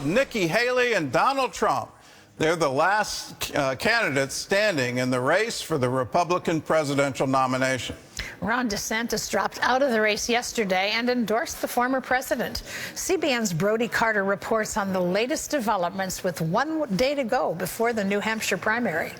Nikki Haley and Donald Trump. They're the last candidates standing in the race for the Republican presidential nomination. Ron DeSantis dropped out of the race yesterday and endorsed the former president. CBN's Brody Carter reports on the latest developments with 1 day to go before the New Hampshire primary.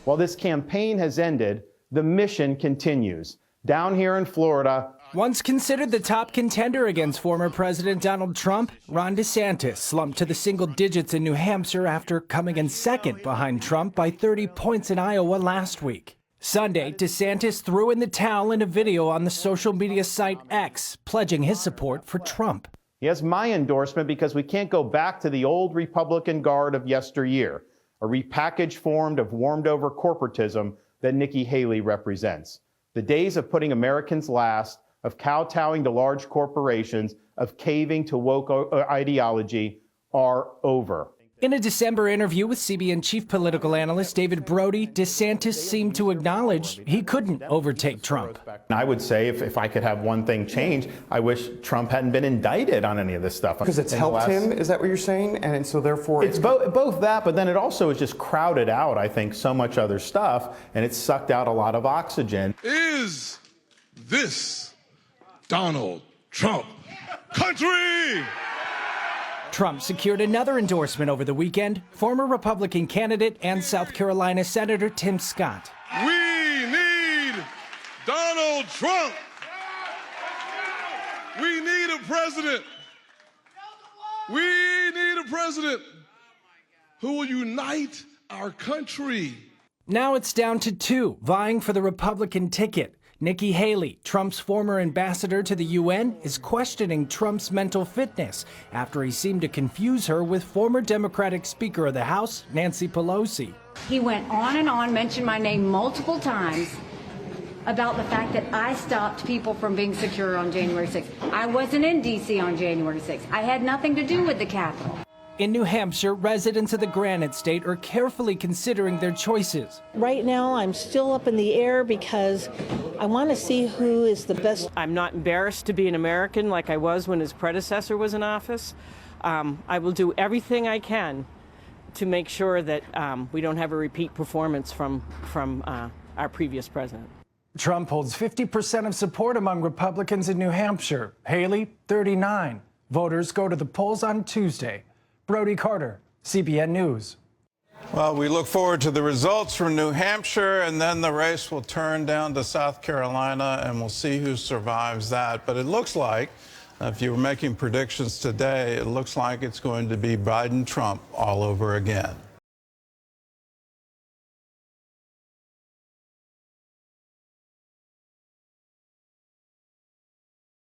While this campaign has ended, the mission continues. Down here in Florida, once considered the top contender against former President Donald Trump, Ron DeSantis slumped to the single digits in New Hampshire after coming in second behind Trump by 30 points in Iowa last week. Sunday, DeSantis threw in the towel in a video on the social media site X, pledging his support for Trump. He has my endorsement because we can't go back to the old Republican guard of yesteryear, a repackaged form of warmed-over corporatism that Nikki Haley represents. The days of putting Americans last, of kowtowing to large corporations, of caving to woke ideology are over. In a December interview with CBN chief political analyst David Brody, DeSantis seemed to acknowledge he couldn't overtake Trump. I would say if I could have one thing change, I wish Trump hadn't been indicted on any of this stuff. Because it's helped him, is that what you're saying? And so therefore... It's both that, but then it also has just crowded out, I think, so much other stuff, and it's sucked out a lot of oxygen. Is this Donald Trump country? Trump secured another endorsement over the weekend, former Republican candidate and South Carolina Senator Tim Scott. We need Donald Trump. We need a president. We need a president who will unite our country. Now it's down to 2 vying for the Republican ticket. Nikki Haley, Trump's former ambassador to the UN, is questioning Trump's mental fitness after he seemed to confuse her with former Democratic Speaker of the House, Nancy Pelosi. He went on and on, mentioned my name multiple times about the fact that I stopped people from being secure on January 6th. I wasn't in D.C. on January 6th. I had nothing to do with the Capitol. In New Hampshire, residents of the Granite State are carefully considering their choices. Right now, I'm still up in the air because I want to see who is the best. I'm not embarrassed to be an American like I was when his predecessor was in office. I will do everything I can to make sure that we don't have a repeat performance from our previous president. Trump holds 50% of support among Republicans in New Hampshire. Haley, 39%. Voters go to the polls on Tuesday. Brody Carter, CBN News. Well, we look forward to the results from New Hampshire, and then the race will turn down to South Carolina, and we'll see who survives that. But it looks like, if you were making predictions today, it looks like it's going to be Biden-Trump all over again.